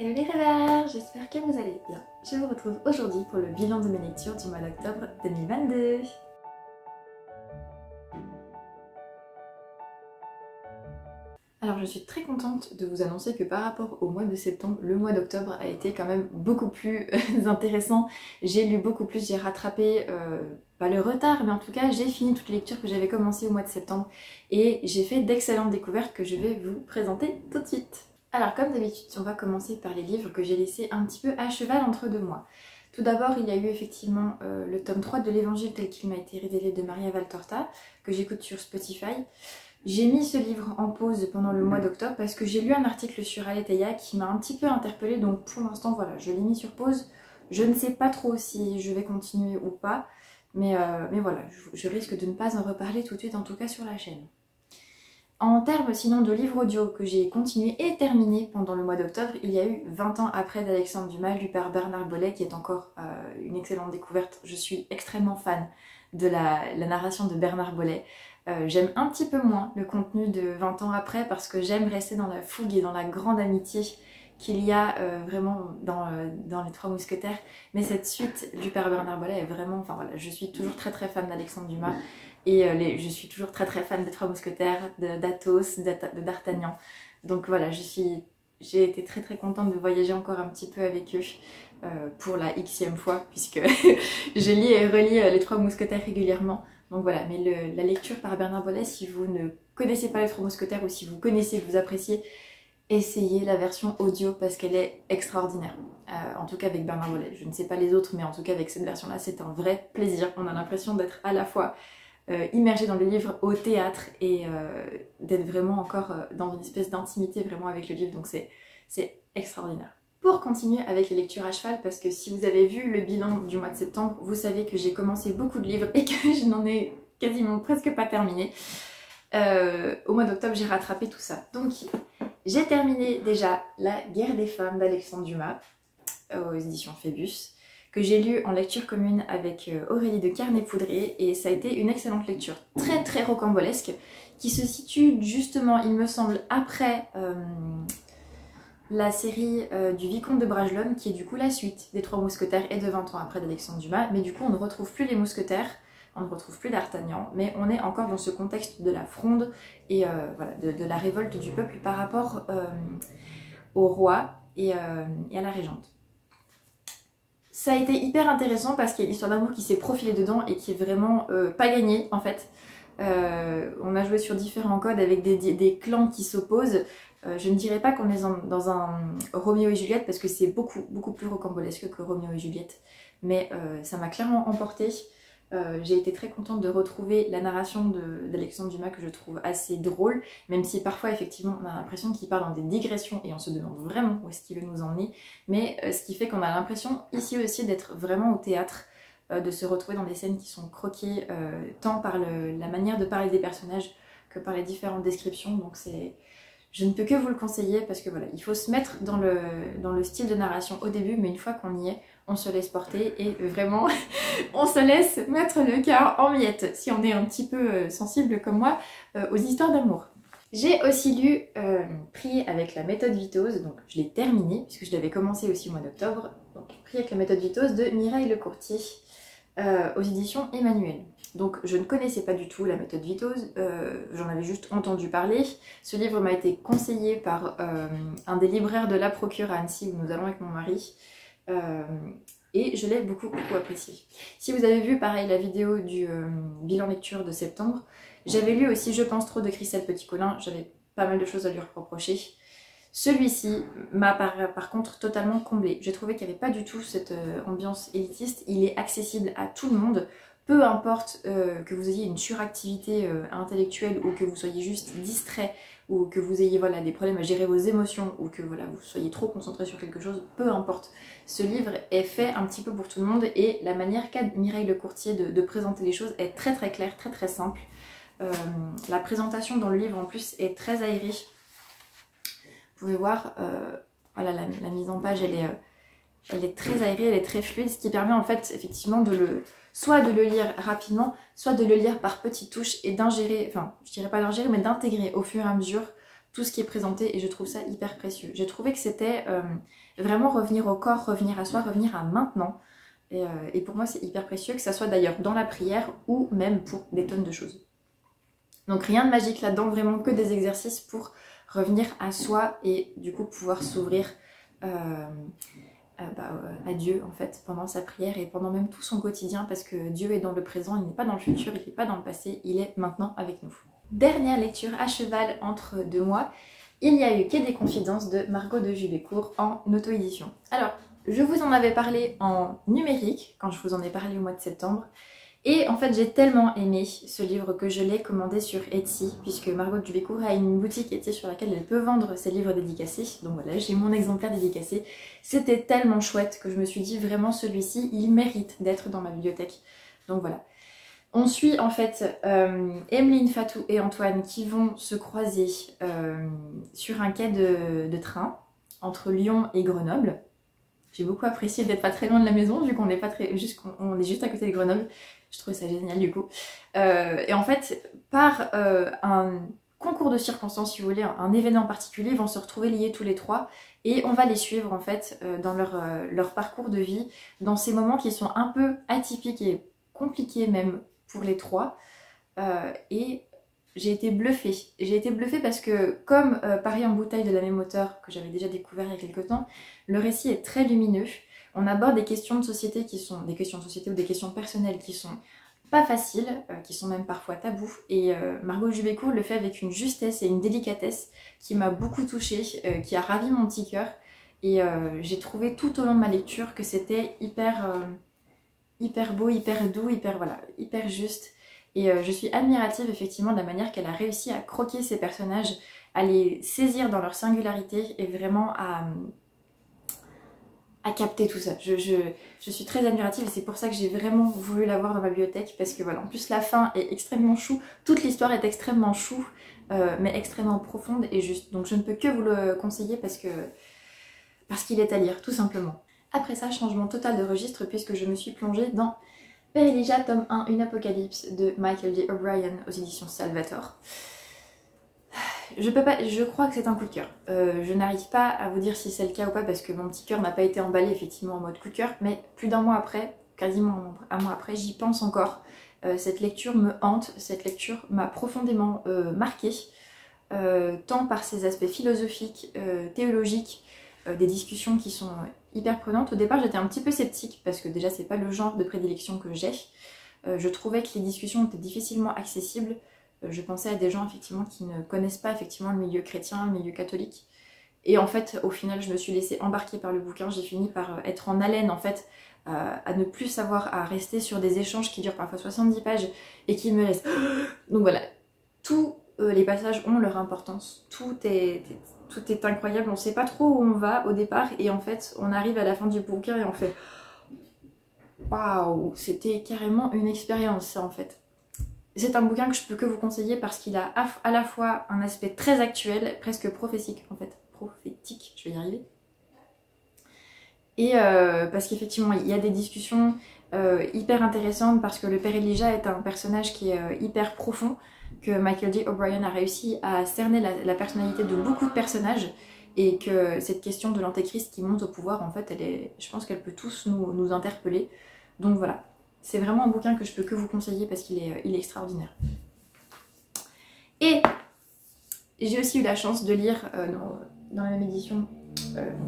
Hello les rêveurs, j'espère que vous allez bien. Je vous retrouve aujourd'hui pour le bilan de mes lectures du mois d'octobre 2022. Alors je suis très contente de vous annoncer que par rapport au mois de septembre, le mois d'octobre a été quand même beaucoup plus intéressant. J'ai lu beaucoup plus, j'ai rattrapé, pas le retard, mais en tout cas j'ai fini toutes les lectures que j'avais commencées au mois de septembre et j'ai fait d'excellentes découvertes que je vais vous présenter tout de suite. Alors comme d'habitude, on va commencer par les livres que j'ai laissés un petit peu à cheval entre deux mois. Tout d'abord, il y a eu effectivement le tome 3 de l'Évangile tel qu'il m'a été révélé de Maria Valtorta, que j'écoute sur Spotify. J'ai mis ce livre en pause pendant le mois d'octobre parce que j'ai lu un article sur Aletheia qui m'a un petit peu interpellée, donc pour l'instant voilà, je l'ai mis sur pause. Je ne sais pas trop si je vais continuer ou pas, mais voilà, je risque de ne pas en reparler tout de suite, en tout cas sur la chaîne. En termes sinon de livres audio que j'ai continué et terminé pendant le mois d'octobre, il y a eu 20 ans après d'Alexandre Dumas, lu par Bernard Bollet, qui est encore une excellente découverte. Je suis extrêmement fan de la narration de Bernard Bollet. J'aime un petit peu moins le contenu de 20 ans après parce que j'aime rester dans la fougue et dans la grande amitié qu'il y a vraiment dans Les Trois Mousquetaires. Mais cette suite lue par Bernard Bollet est vraiment... Enfin voilà, je suis toujours très fan d'Alexandre Dumas. Et je suis toujours très fan des Trois Mousquetaires, d'Athos, de D'Artagnan. Donc voilà, j'ai été très contente de voyager encore un petit peu avec eux pour la xème fois, puisque je lis et relis les Trois Mousquetaires régulièrement. Donc voilà, mais la lecture par Bernard Bollet, si vous ne connaissez pas les Trois Mousquetaires ou si vous connaissez, que vous appréciez, essayez la version audio parce qu'elle est extraordinaire. En tout cas avec Bernard Bollet. Je ne sais pas les autres, mais en tout cas avec cette version-là, c'est un vrai plaisir. On a l'impression d'être à la fois immergé dans le livre au théâtre et d'être vraiment encore dans une espèce d'intimité vraiment avec le livre, donc c'est extraordinaire. Pour continuer avec les lectures à cheval, parce que si vous avez vu le bilan du mois de septembre, vous savez que j'ai commencé beaucoup de livres et que je n'en ai quasiment presque pas terminé. Au mois d'octobre, j'ai rattrapé tout ça. Donc j'ai terminé déjà La Guerre des femmes d'Alexandre Dumas aux éditions Phébus, que j'ai lu en lecture commune avec Aurélie de Carnet-Poudré, et ça a été une excellente lecture, très rocambolesque, qui se situe justement, il me semble, après la série du Vicomte de Bragelonne, qui est du coup la suite des Trois Mousquetaires et de 20 ans après d'Alexandre Dumas, mais du coup on ne retrouve plus les mousquetaires, on ne retrouve plus d'Artagnan, mais on est encore dans ce contexte de la fronde et voilà, de la révolte du peuple par rapport au roi et à la régente. Ça a été hyper intéressant parce qu'il y a l'histoire d'amour qui s'est profilée dedans et qui est vraiment pas gagnée en fait. On a joué sur différents codes avec des clans qui s'opposent. Je ne dirais pas qu'on est dans un Roméo et Juliette parce que c'est beaucoup plus rocambolesque que Roméo et Juliette. Mais ça m'a clairement emportée. J'ai été très contente de retrouver la narration d'Alexandre Dumas que je trouve assez drôle, même si parfois effectivement on a l'impression qu'il part dans des digressions et on se demande vraiment où est-ce qu'il veut nous emmener, mais ce qui fait qu'on a l'impression ici aussi d'être vraiment au théâtre, de se retrouver dans des scènes qui sont croquées tant par la manière de parler des personnages que par les différentes descriptions, donc je ne peux que vous le conseiller parce que voilà, il faut se mettre dans le style de narration au début, mais une fois qu'on y est, on se laisse porter et vraiment on se laisse mettre le cœur en miettes si on est un petit peu sensible comme moi aux histoires d'amour. J'ai aussi lu Prier avec la méthode Vitose, donc je l'ai terminé puisque je l'avais commencé aussi au mois d'octobre. Donc Prier avec la méthode Vitose de Mireille Lecourtier aux éditions Emmanuel. Donc je ne connaissais pas du tout la méthode Vitose, j'en avais juste entendu parler. Ce livre m'a été conseillé par un des libraires de La Procure à Annecy où nous allons avec mon mari. Et je l'ai beaucoup apprécié. Si vous avez vu pareil la vidéo du bilan lecture de septembre, j'avais lu aussi Je pense trop de Christelle Petit-Colin, j'avais pas mal de choses à lui reprocher. Celui-ci m'a par contre totalement comblée. J'ai trouvé qu'il n'y avait pas du tout cette ambiance élitiste, il est accessible à tout le monde, peu importe que vous ayez une suractivité intellectuelle ou que vous soyez juste distrait ou que vous ayez voilà, des problèmes à gérer vos émotions ou que voilà, vous soyez trop concentré sur quelque chose, peu importe. Ce livre est fait un petit peu pour tout le monde et la manière qu'a Mireille Lecourtier de présenter les choses est très claire, très simple. La présentation dans le livre en plus est très aérée. Vous pouvez voir, voilà, la mise en page elle est très aérée, elle est très fluide, ce qui permet en fait effectivement soit de le lire rapidement, soit de le lire par petites touches et d'ingérer, enfin je dirais pas d'ingérer mais d'intégrer au fur et à mesure tout ce qui est présenté et je trouve ça hyper précieux. J'ai trouvé que c'était vraiment revenir au corps, revenir à soi, revenir à maintenant. Et pour moi c'est hyper précieux, que ça soit d'ailleurs dans la prière ou même pour des tonnes de choses. Donc rien de magique là-dedans, vraiment que des exercices pour revenir à soi et du coup pouvoir s'ouvrir à Dieu en fait pendant sa prière et pendant même tout son quotidien, parce que Dieu est dans le présent, il n'est pas dans le futur, il n'est pas dans le passé, il est maintenant avec nous. Dernière lecture à cheval entre 2 mois, il y a eu Quai des Confidences de Margot de Jubécourt en auto-édition. Alors, je vous en avais parlé en numérique quand je vous en ai parlé au mois de septembre. Et en fait j'ai tellement aimé ce livre que je l'ai commandé sur Etsy, puisque Margot de Jubécourt a une boutique Etsy sur laquelle elle peut vendre ses livres dédicacés. Donc voilà, j'ai mon exemplaire dédicacé. C'était tellement chouette que je me suis dit vraiment celui-ci, il mérite d'être dans ma bibliothèque. Donc voilà. On suit en fait Emeline, Fatou et Antoine qui vont se croiser sur un quai de train entre Lyon et Grenoble. J'ai beaucoup apprécié d'être pas très loin de la maison, vu qu'on est on est juste à côté de Grenoble. Je trouvais ça génial du coup. Et en fait, par un concours de circonstances, si vous voulez, un événement particulier, ils vont se retrouver liés tous les trois. Et on va les suivre en fait dans leur parcours de vie, dans ces moments qui sont un peu atypiques et compliqués même pour les trois. Et j'ai été bluffée. J'ai été bluffée parce que comme Paris en bouteille de la même auteure que j'avais déjà découvert il y a quelques temps, le récit est très lumineux. On aborde des questions de société qui sont des questions de société ou des questions personnelles qui sont pas faciles, qui sont même parfois tabous. Et Margot Jubécourt le fait avec une justesse et une délicatesse qui m'a beaucoup touchée, qui a ravi mon petit cœur. Et j'ai trouvé tout au long de ma lecture que c'était hyper beau, hyper doux, hyper juste. Et je suis admirative effectivement de la manière qu'elle a réussi à croquer ces personnages, à les saisir dans leur singularité et vraiment à capter tout ça. Je suis très admirative et c'est pour ça que j'ai vraiment voulu l'avoir dans ma bibliothèque, parce que voilà, en plus la fin est extrêmement chou, toute l'histoire est extrêmement chou, mais extrêmement profonde et juste. Donc je ne peux que vous le conseiller parce qu'il est à lire, tout simplement. Après ça, changement total de registre puisque je me suis plongée dans Père Elijah, tome 1, Une Apocalypse de Michael D. O'Brien aux éditions Salvator. Je crois que c'est un coup de cœur. Je n'arrive pas à vous dire si c'est le cas ou pas parce que mon petit cœur n'a pas été emballé effectivement en mode coup de cœur, mais plus d'un mois après, quasiment un mois après, j'y pense encore. Cette lecture me hante, cette lecture m'a profondément marquée, tant par ses aspects philosophiques, théologiques, des discussions qui sont hyper prenantes. Au départ j'étais un petit peu sceptique parce que déjà c'est pas le genre de prédilection que j'ai. Je trouvais que les discussions étaient difficilement accessibles. Je pensais à des gens effectivement qui ne connaissent pas effectivement le milieu chrétien, le milieu catholique. Et en fait, au final, je me suis laissée embarquer par le bouquin. J'ai fini par être en haleine en fait, à ne plus savoir, à rester sur des échanges qui durent parfois 70 pages et qui me laissent... Donc voilà, tous les passages ont leur importance. Tout est incroyable. On sait pas trop où on va au départ et en fait, on arrive à la fin du bouquin et on fait... Waouh, c'était carrément une expérience ça en fait. C'est un bouquin que je peux que vous conseiller parce qu'il a à la fois un aspect très actuel, presque prophétique en fait. Prophétique, je vais y arriver. Et parce qu'effectivement, il y a des discussions hyper intéressantes parce que le Père Elijah est un personnage qui est hyper profond, que Michael D. O'Brien a réussi à cerner la personnalité de beaucoup de personnages et que cette question de l'antéchrist qui monte au pouvoir, en fait, je pense qu'elle peut tous nous interpeller. Donc voilà. C'est vraiment un bouquin que je peux que vous conseiller parce qu'il est extraordinaire. Et j'ai aussi eu la chance de lire dans la même édition,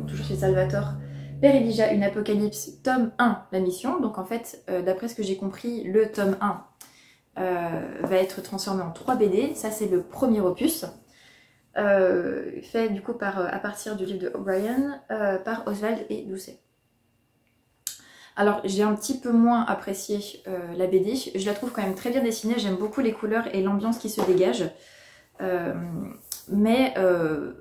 toujours chez Salvator, Père Elijah, Une Apocalypse, tome 1, La Mission. Donc en fait, d'après ce que j'ai compris, le tome 1 va être transformé en 3 BD. Ça c'est le premier opus, fait du coup à partir du livre de O'Brien, par Oswald et Doucet. Alors j'ai un petit peu moins apprécié la BD, je la trouve quand même très bien dessinée, j'aime beaucoup les couleurs et l'ambiance qui se dégage. Mais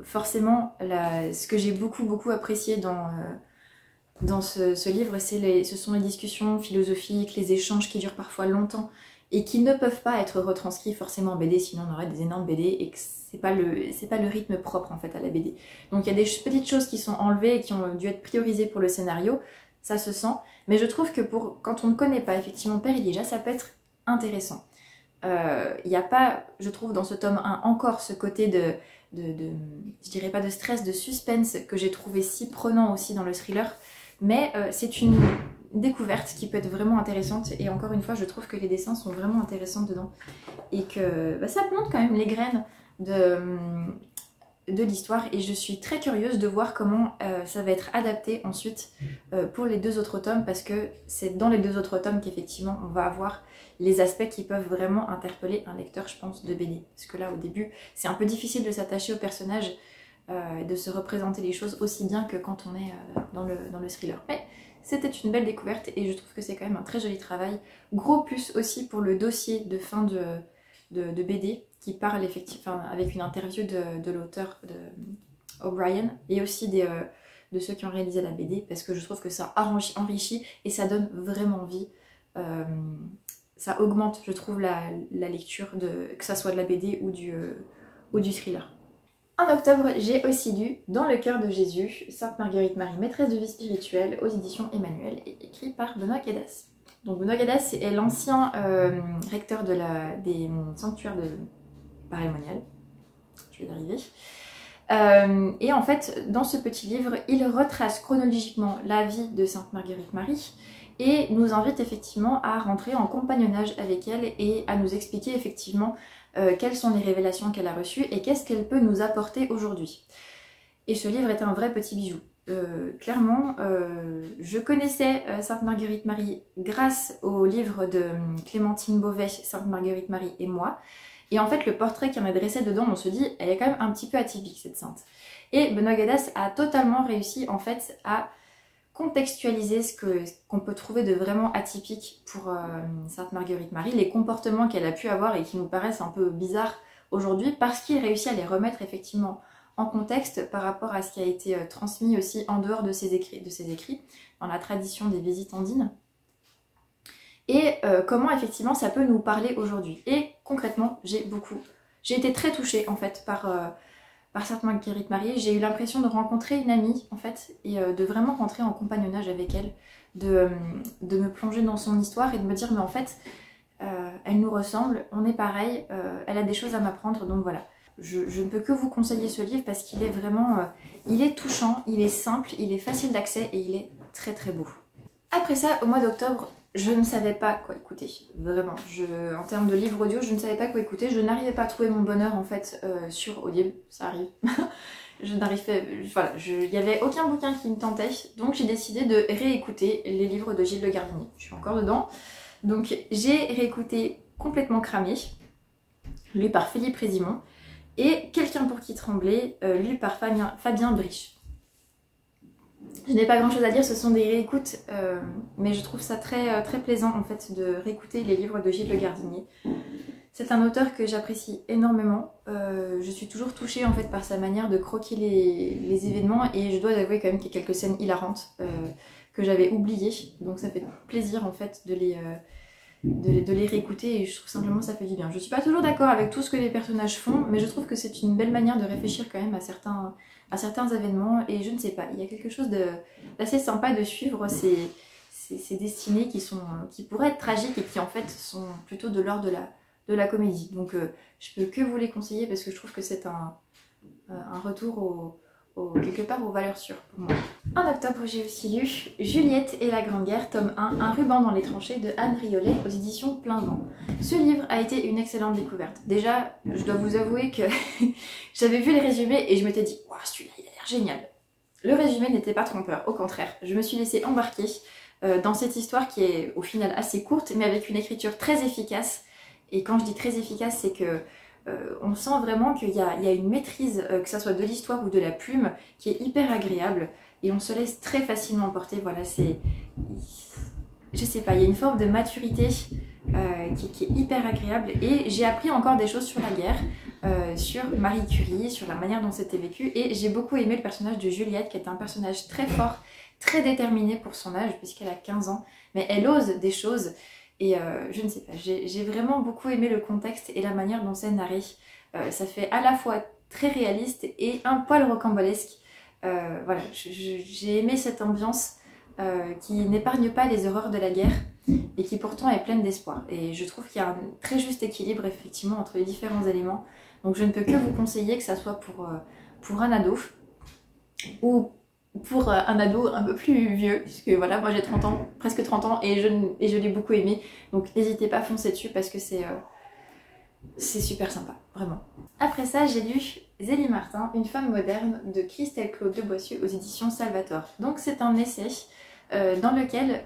forcément, ce que j'ai beaucoup apprécié dans ce livre, ce sont les discussions philosophiques, les échanges qui durent parfois longtemps et qui ne peuvent pas être retranscrits forcément en BD, sinon on aurait des énormes BD et que c'est pas le rythme propre en fait à la BD. Donc il y a des petites choses qui sont enlevées et qui ont dû être priorisées pour le scénario, ça se sent, mais je trouve que quand on ne connaît pas effectivement Père Elijah, ça peut être intéressant. Il n'y a pas, je trouve, dans ce tome 1 encore ce côté je dirais pas de stress, de suspense que j'ai trouvé si prenant aussi dans le thriller. Mais c'est une découverte qui peut être vraiment intéressante. Et encore une fois, je trouve que les dessins sont vraiment intéressants dedans. Et que ça plante quand même les graines de l'histoire. Et je suis très curieuse de voir comment ça va être adapté ensuite pour les 2 autres tomes. Parce que c'est dans les 2 autres tomes qu'effectivement on va avoir les aspects qui peuvent vraiment interpeller un lecteur, je pense, de BD. Parce que là, au début, c'est un peu difficile de s'attacher au personnage, de se représenter les choses aussi bien que quand on est dans le thriller. Mais c'était une belle découverte et je trouve que c'est quand même un très joli travail. Gros plus aussi pour le dossier de fin de BD qui parle effectivement avec une interview de l'auteur O'Brien et aussi de ceux qui ont réalisé la BD, parce que je trouve que ça enrichit et ça donne vraiment envie. Ça augmente, je trouve, la lecture, que ça soit de la BD ou du thriller. En octobre, j'ai aussi lu Dans le cœur de Jésus, Sainte Marguerite Marie, maîtresse de vie spirituelle, aux éditions Emmanuel, et écrit par Benoît Guedas. Donc Benoît Guedas est l'ancien recteur des sanctuaires de Paray-le-Monial. Je vais y arriver. Et en fait, dans ce petit livre, il retrace chronologiquement la vie de Sainte Marguerite Marie et nous invite effectivement à rentrer en compagnonnage avec elle et à nous expliquer effectivement quelles sont les révélations qu'elle a reçues et qu'est-ce qu'elle peut nous apporter aujourd'hui. Et ce livre est un vrai petit bijou. Clairement, je connaissais Sainte Marguerite Marie grâce au livre de Clémentine Beauvais, Sainte Marguerite Marie et moi. Et en fait, le portrait qui en est dressé dedans, on se dit, elle est quand même un petit peu atypique, cette sainte. Et Benoît Guedas a totalement réussi, en fait, à contextualiser ce qu'on peut trouver de vraiment atypique pour Sainte Marguerite Marie, les comportements qu'elle a pu avoir et qui nous paraissent un peu bizarres aujourd'hui, parce qu'il réussit à les remettre effectivement en contexte par rapport à ce qui a été transmis aussi en dehors de ses écrits, dans la tradition des Visitandines. Et comment effectivement ça peut nous parler aujourd'hui. Et concrètement, j'ai été très touchée en fait par Sainte Marguerite Marie. J'ai eu l'impression de rencontrer une amie en fait et de vraiment rentrer en compagnonnage avec elle, de me plonger dans son histoire et de me dire mais en fait elle nous ressemble, on est pareil, elle a des choses à m'apprendre, donc voilà. Je ne peux que vous conseiller ce livre parce qu'il est vraiment, il est touchant, il est simple, il est facile d'accès et il est très très beau. Après ça, au mois d'octobre, je ne savais pas quoi écouter, vraiment. En termes de livres audio, je ne savais pas quoi écouter. Je n'arrivais pas à trouver mon bonheur en fait sur Audible, ça arrive. Il n'y avait aucun bouquin qui me tentait, donc j'ai décidé de réécouter les livres de Gilles Le Gardinier. Je suis encore dedans. Donc j'ai réécouté Complètement cramé, lu par Philippe Résimond, et Quelqu'un pour qui trembler, lu par Fabien Briche. Je n'ai pas grand chose à dire, ce sont des réécoutes, mais je trouve ça très, très plaisant en fait de réécouter les livres de Gilles Le Gardinier. C'est un auteur que j'apprécie énormément, je suis toujours touchée en fait par sa manière de croquer les événements et je dois avouer quand même qu'il y a quelques scènes hilarantes que j'avais oubliées, donc ça fait plaisir en fait de les réécouter et je trouve simplement ça fait du bien. Je suis pas toujours d'accord avec tout ce que les personnages font, mais je trouve que c'est une belle manière de réfléchir quand même à certains événements et je ne sais pas, il y a quelque chose d'assez sympa de suivre ces destinées qui pourraient être tragiques et qui en fait sont plutôt de l'ordre de la comédie. Donc je peux que vous les conseiller parce que je trouve que c'est un retour quelque part aux valeurs sûres pour moi. En octobre, j'ai aussi lu Juliette et la Grande Guerre, tome 1, Un ruban dans les tranchées de Anne Riolet aux éditions Plein Vent. Ce livre a été une excellente découverte. Déjà, je dois vous avouer que j'avais vu les résumés et je m'étais dit « Waouh, celui-là, il a l'air génial !» Le résumé n'était pas trompeur, au contraire. Je me suis laissée embarquer dans cette histoire qui est au final assez courte, mais avec une écriture très efficace. Et quand je dis très efficace, c'est que on sent vraiment qu'il y a une maîtrise, que ça soit de l'histoire ou de la plume, qui est hyper agréable et on se laisse très facilement emporter. Voilà, je sais pas, il y a une forme de maturité qui est hyper agréable et j'ai appris encore des choses sur la guerre, sur Marie Curie, sur la manière dont c'était vécu et j'ai beaucoup aimé le personnage de Juliette qui est un personnage très fort, très déterminé pour son âge puisqu'elle a 15 ans, mais elle ose des choses. Et je ne sais pas, j'ai vraiment beaucoup aimé le contexte et la manière dont c'est narré. Ça fait à la fois très réaliste et un poil rocambolesque. Voilà, j'ai aimé cette ambiance qui n'épargne pas les horreurs de la guerre et qui pourtant est pleine d'espoir. Et je trouve qu'il y a un très juste équilibre effectivement entre les différents éléments. Donc je ne peux que vous conseiller, que ça soit pour un ado ou pour un ado un peu plus vieux, puisque voilà, moi j'ai 30 ans, presque 30 ans, et je l'ai beaucoup aimé. Donc n'hésitez pas à foncer dessus parce que c'est super sympa, vraiment. Après ça, j'ai lu Zélie Martin, Une femme moderne de Christelle Claude de Boissieu aux éditions Salvator. Donc c'est un essai dans lequel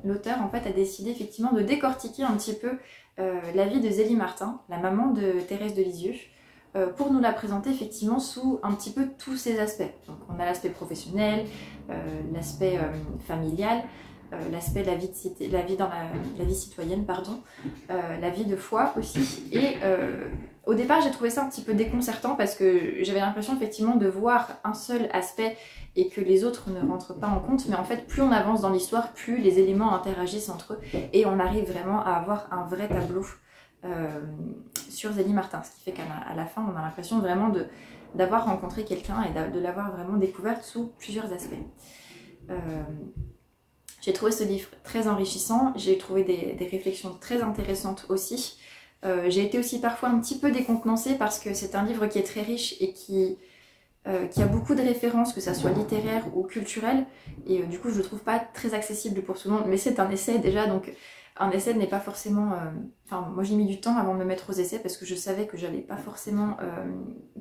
l'auteur en fait a décidé effectivement de décortiquer un petit peu la vie de Zélie Martin, la maman de Thérèse de Lisieux, pour nous la présenter effectivement sous un petit peu tous ses aspects. Donc on a l'aspect professionnel, l'aspect familial, l'aspect de la vie dans la vie citoyenne, pardon, la vie de foi aussi. Et au départ j'ai trouvé ça un petit peu déconcertant parce que j'avais l'impression effectivement de voir un seul aspect et que les autres ne rentrent pas en compte, mais en fait plus on avance dans l'histoire, plus les éléments interagissent entre eux et on arrive vraiment à avoir un vrai tableau sur Zélie Martin, ce qui fait qu'à la fin on a l'impression vraiment d'avoir rencontré quelqu'un et de l'avoir vraiment découverte sous plusieurs aspects. J'ai trouvé ce livre très enrichissant, j'ai trouvé des réflexions très intéressantes aussi. J'ai été aussi parfois un petit peu décontenancée parce que c'est un livre qui est très riche et qui a beaucoup de références, que ça soit littéraire ou culturel, et du coup je le trouve pas très accessible pour tout le monde, mais c'est un essai déjà, donc un essai n'est pas forcément... Enfin, moi j'ai mis du temps avant de me mettre aux essais parce que je savais que j'allais pas forcément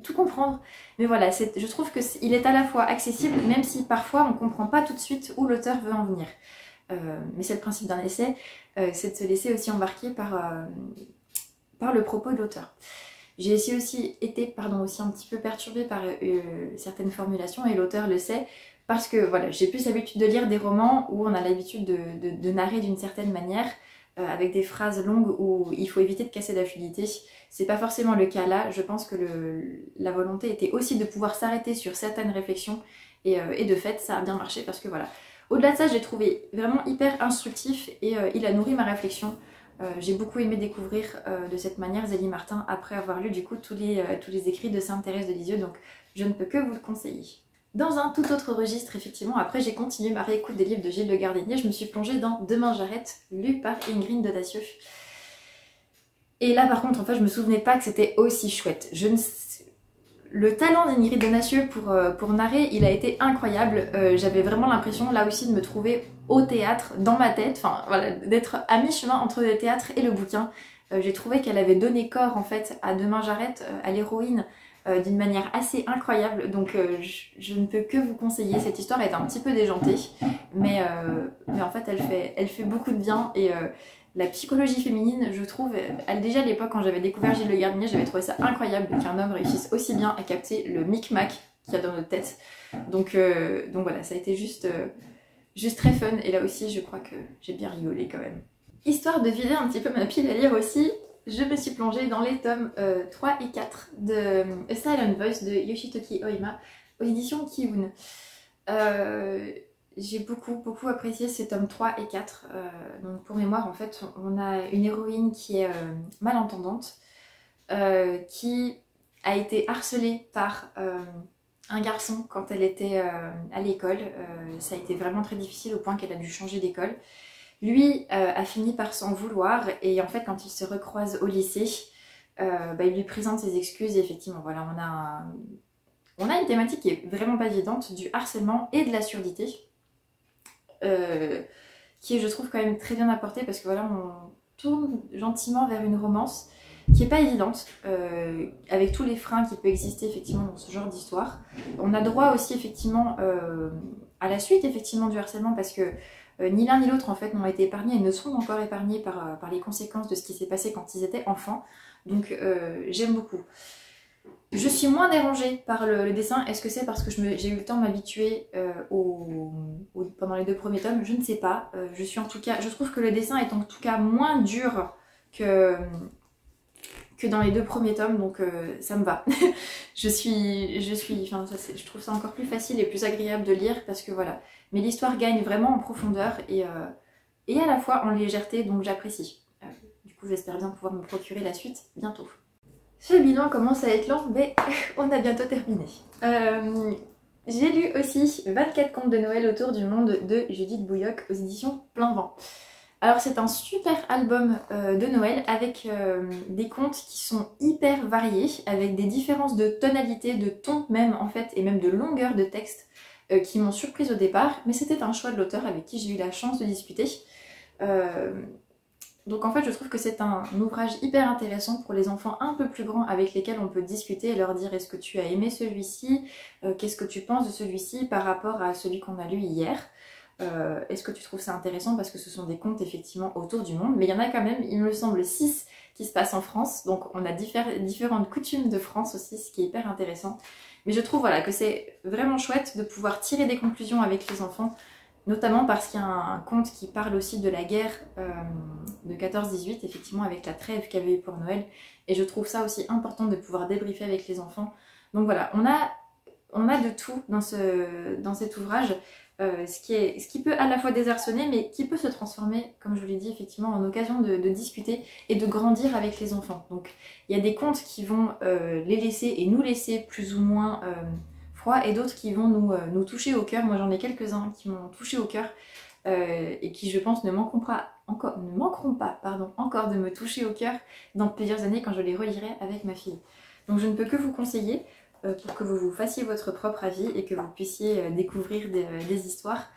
tout comprendre. Mais voilà, je trouve qu'il est à la fois accessible, même si parfois on comprend pas tout de suite où l'auteur veut en venir. Mais c'est le principe d'un essai, c'est de se laisser aussi embarquer par le propos de l'auteur. J'ai aussi été aussi un petit peu perturbée par certaines formulations, et l'auteur le sait, parce que voilà, j'ai plus l'habitude de lire des romans où on a l'habitude de narrer d'une certaine manière, avec des phrases longues où il faut éviter de casser la fluidité. C'est pas forcément le cas là. Je pense que la volonté était aussi de pouvoir s'arrêter sur certaines réflexions, et de fait ça a bien marché parce que voilà. Au-delà de ça, j'ai trouvé vraiment hyper instructif et il a nourri ma réflexion. J'ai beaucoup aimé découvrir de cette manière Zélie Martin après avoir lu du coup tous les écrits de Sainte Thérèse de Lisieux, donc je ne peux que vous le conseiller. Dans un tout autre registre, effectivement, après j'ai continué ma réécoute des livres de Gilles Le Gardinier, je me suis plongée dans Demain j'arrête, lu par Ingrid de Dacieux. Et là par contre, en fait, je me souvenais pas que c'était aussi chouette. Le talent d'Ingrid de Dacieux pour narrer, il a été incroyable. J'avais vraiment l'impression là aussi de me trouver au théâtre, dans ma tête, enfin voilà, d'être à mi-chemin entre le théâtre et le bouquin. J'ai trouvé qu'elle avait donné corps en fait à Demain j'arrête, à l'héroïne, d'une manière assez incroyable, donc je ne peux que vous conseiller. Cette histoire est un petit peu déjantée, mais en fait elle fait beaucoup de bien, et la psychologie féminine, je trouve, déjà à l'époque quand j'avais découvert Gilles Le Gardinier, j'avais trouvé ça incroyable qu'un homme réussisse aussi bien à capter le micmac qu'il y a dans notre tête, donc voilà, ça a été juste très fun, et là aussi je crois que j'ai bien rigolé quand même. Histoire de vider un petit peu ma pile à lire aussi, je me suis plongée dans les tomes 3 et 4 de A Silent Voice de Yoshitoki Oima aux éditions Kiun. J'ai beaucoup apprécié ces tomes 3 et 4. Donc pour mémoire, en fait, on a une héroïne qui est malentendante, qui a été harcelée par un garçon quand elle était à l'école. Ça a été vraiment très difficile au point qu'elle a dû changer d'école. Lui a fini par s'en vouloir, et en fait quand ils se recroisent au lycée, il lui présente ses excuses, et effectivement voilà, on a une thématique qui est vraiment pas évidente, du harcèlement et de la surdité, qui est je trouve quand même très bien apportée, parce que voilà, on tourne gentiment vers une romance qui est pas évidente, avec tous les freins qui peuvent exister effectivement dans ce genre d'histoire. On a droit aussi effectivement à la suite effectivement du harcèlement, parce que ni l'un ni l'autre en fait n'ont été épargnés et ne sont encore épargnés par les conséquences de ce qui s'est passé quand ils étaient enfants. Donc j'aime beaucoup. Je suis moins dérangée par le dessin. Est-ce que c'est parce que j'ai eu le temps de m'habituer pendant les 2 premiers tomes? Je ne sais pas. Je trouve que le dessin est en tout cas moins dur que dans les 2 premiers tomes, donc ça me va. Je trouve ça encore plus facile et plus agréable de lire, parce que voilà, mais l'histoire gagne vraiment en profondeur et à la fois en légèreté, donc j'apprécie. Du coup j'espère bien pouvoir me procurer la suite bientôt. Ce bilan commence à être lent, mais on a bientôt terminé. J'ai lu aussi 24 contes de Noël autour du monde de Judith Bouilloc aux éditions Plein Vent. Alors c'est un super album de Noël avec des contes qui sont hyper variés, avec des différences de tonalité, de ton même en fait, et même de longueur de texte qui m'ont surprise au départ, mais c'était un choix de l'auteur avec qui j'ai eu la chance de discuter. Donc en fait je trouve que c'est un ouvrage hyper intéressant pour les enfants un peu plus grands avec lesquels on peut discuter et leur dire est-ce que tu as aimé celui-ci, qu'est-ce que tu penses de celui-ci par rapport à celui qu'on a lu hier. Est-ce que tu trouves ça intéressant parce que ce sont des contes effectivement autour du monde, mais il y en a quand même, il me semble, 6 qui se passent en France, donc on a différentes coutumes de France aussi, ce qui est hyper intéressant. Mais je trouve voilà, que c'est vraiment chouette de pouvoir tirer des conclusions avec les enfants, notamment parce qu'il y a un conte qui parle aussi de la guerre de 14-18, effectivement avec la trêve qu'il y avait eu pour Noël, et je trouve ça aussi important de pouvoir débriefer avec les enfants. Donc voilà, on a de tout dans cet ouvrage. Ce qui peut à la fois désarçonner, mais qui peut se transformer, comme je vous l'ai dit, effectivement, en occasion de discuter et de grandir avec les enfants. Donc, il y a des contes qui vont les laisser et nous laisser plus ou moins froids, et d'autres qui vont nous toucher au cœur. Moi, j'en ai quelques-uns qui m'ont touché au cœur et qui, je pense, ne manqueront pas encore de me toucher au cœur dans plusieurs années quand je les relirai avec ma fille. Donc, je ne peux que vous conseiller pour que vous vous fassiez votre propre avis et que vous puissiez découvrir des histoires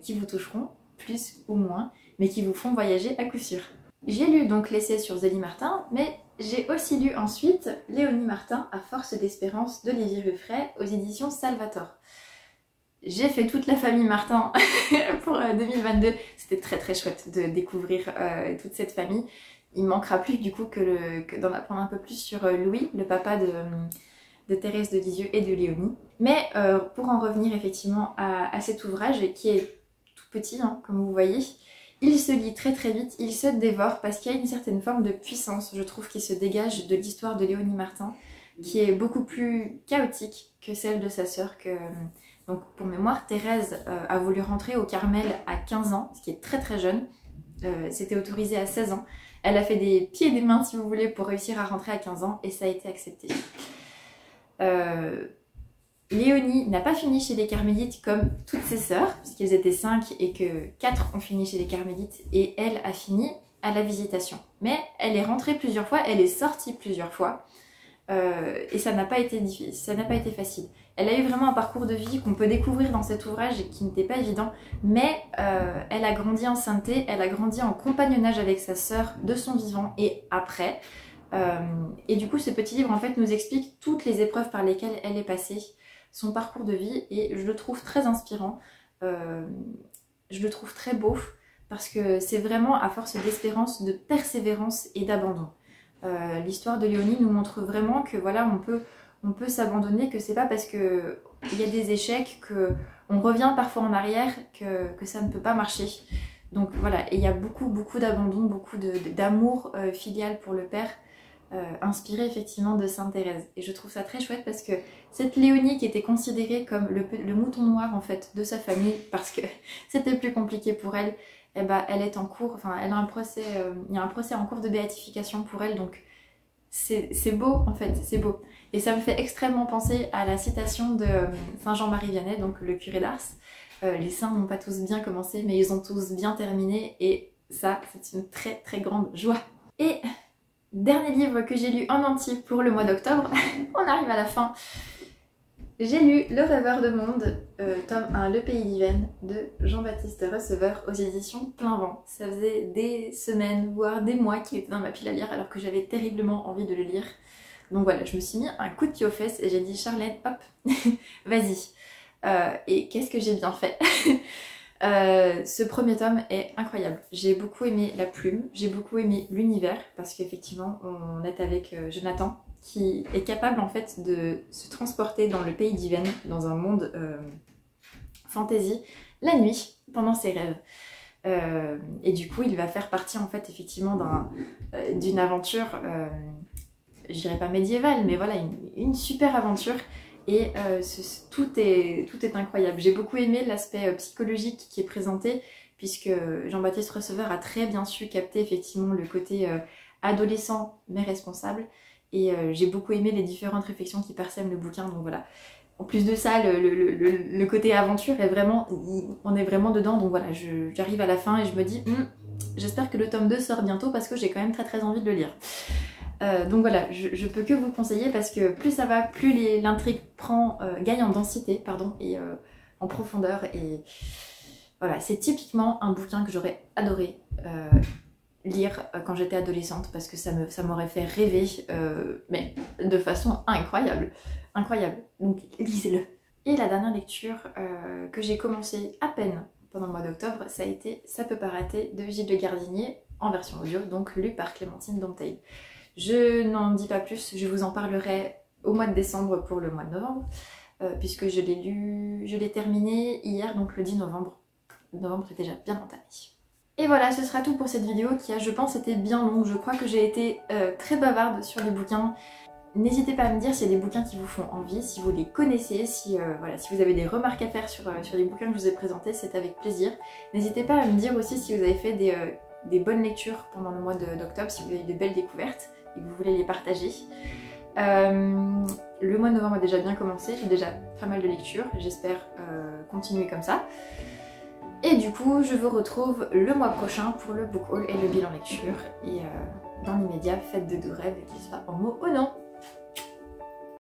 qui vous toucheront, plus ou moins, mais qui vous font voyager à coup sûr. J'ai lu donc l'essai sur Zélie Martin, mais j'ai aussi lu ensuite Léonie Martin, À force d'espérance d'Olivier Ruffray aux éditions Salvator. J'ai fait toute la famille Martin pour 2022, c'était très très chouette de découvrir toute cette famille. Il ne manquera plus du coup que d'en apprendre un peu plus sur Louis, le papa de Thérèse de Lisieux et de Léonie. Mais pour en revenir effectivement à cet ouvrage qui est tout petit, hein, comme vous voyez, il se lit très très vite, il se dévore parce qu'il y a une certaine forme de puissance, je trouve, qui se dégage de l'histoire de Léonie Martin, qui est beaucoup plus chaotique que celle de sa sœur. Donc pour mémoire, Thérèse a voulu rentrer au Carmel à 15 ans, ce qui est très très jeune. C'était autorisé à 16 ans. Elle a fait des pieds et des mains, si vous voulez, pour réussir à rentrer à 15 ans, et ça a été accepté. Léonie n'a pas fini chez les Carmélites comme toutes ses sœurs, puisqu'elles étaient 5 et que 4 ont fini chez les Carmélites, et elle a fini à la Visitation. Mais elle est rentrée plusieurs fois, elle est sortie plusieurs fois, et ça n'a pas été difficile, ça n'a pas été facile. Elle a eu vraiment un parcours de vie qu'on peut découvrir dans cet ouvrage et qui n'était pas évident, mais elle a grandi en sainteté, elle a grandi en compagnonnage avec sa sœur de son vivant et après. Et du coup, ce petit livre en fait nous explique toutes les épreuves par lesquelles elle est passée, son parcours de vie, et je le trouve très inspirant, je le trouve très beau, parce que c'est vraiment à force d'espérance, de persévérance et d'abandon. L'histoire de Léonie nous montre vraiment que voilà, on peut s'abandonner, que c'est pas parce qu'il y a des échecs, qu'on revient parfois en arrière, que ça ne peut pas marcher. Donc voilà, et il y a beaucoup d'abandon, beaucoup d'amour filial pour le père, inspiré effectivement de Sainte Thérèse. Et je trouve ça très chouette parce que cette Léonie qui était considérée comme le mouton noir en fait de sa famille parce que c'était plus compliqué pour elle, eh ben, elle est en cours, enfin elle a un procès, il y a un procès en cours de béatification pour elle, donc c'est beau en fait, c'est beau. Et ça me fait extrêmement penser à la citation de Saint Jean-Marie Vianney, donc le curé d'Ars. Les saints n'ont pas tous bien commencé, mais ils ont tous bien terminé, et ça, c'est une très très grande joie. Et dernier livre que j'ai lu en entier pour le mois d'octobre, on arrive à la fin. J'ai lu Le Rêveur de Monde, tome 1, Le Pays d'Yvenne, de Jean-Baptiste Receveur aux éditions Plein Vent. Ça faisait des semaines, voire des mois qu'il était dans ma pile à lire alors que j'avais terriblement envie de le lire. Donc voilà, je me suis mis un coup de pied aux fesses et j'ai dit Charlène, hop, vas-y. Et qu'est-ce que j'ai bien fait. Ce premier tome est incroyable. J'ai beaucoup aimé la plume, j'ai beaucoup aimé l'univers, parce qu'effectivement on est avec Jonathan qui est capable en fait de se transporter dans le pays d'Yvenne, dans un monde fantasy, la nuit, pendant ses rêves. Et du coup il va faire partie en fait effectivement d'une aventure, je dirais pas médiévale, mais voilà, une super aventure. Et tout est incroyable. J'ai beaucoup aimé l'aspect psychologique qui est présenté, puisque Jean-Baptiste Receveur a très bien su capter effectivement le côté adolescent mais responsable. Et j'ai beaucoup aimé les différentes réflexions qui parsèment le bouquin. Donc voilà, En plus de ça, le côté aventure est vraiment, on est vraiment dedans, donc voilà, j'arrive à la fin et je me dis, j'espère que le tome 2 sort bientôt parce que j'ai quand même très envie de le lire. Donc voilà, je peux que vous conseiller parce que plus ça va, plus l'intrigue gagne en densité, pardon, et en profondeur. Et voilà, c'est typiquement un bouquin que j'aurais adoré lire quand j'étais adolescente parce que ça m'aurait fait rêver, mais de façon incroyable. Incroyable. Donc lisez-le. Et la dernière lecture que j'ai commencé à peine pendant le mois d'octobre, ça a été Ça peut pas rater de Gilles Le Gardinier en version audio, donc lu par Clémentine Dompteuil. Je n'en dis pas plus, je vous en parlerai au mois de décembre pour le mois de novembre, puisque je l'ai terminé hier, donc le 10 novembre. Novembre est déjà bien entamé. Et voilà, ce sera tout pour cette vidéo qui a, je pense, été bien longue. Je crois que j'ai été très bavarde sur les bouquins. N'hésitez pas à me dire s'il y a des bouquins qui vous font envie, si vous les connaissez, si vous avez des remarques à faire sur les bouquins que je vous ai présentés, c'est avec plaisir. N'hésitez pas à me dire aussi si vous avez fait des bonnes lectures pendant le mois d'octobre, si vous avez de belles découvertes et que vous voulez les partager. Le mois de novembre a déjà bien commencé, j'ai déjà pas mal de lectures, j'espère continuer comme ça. Et du coup, je vous retrouve le mois prochain pour le book haul et le bilan lecture. Et dans l'immédiat, faites de doux rêves et qu'ils soient en mots ou non.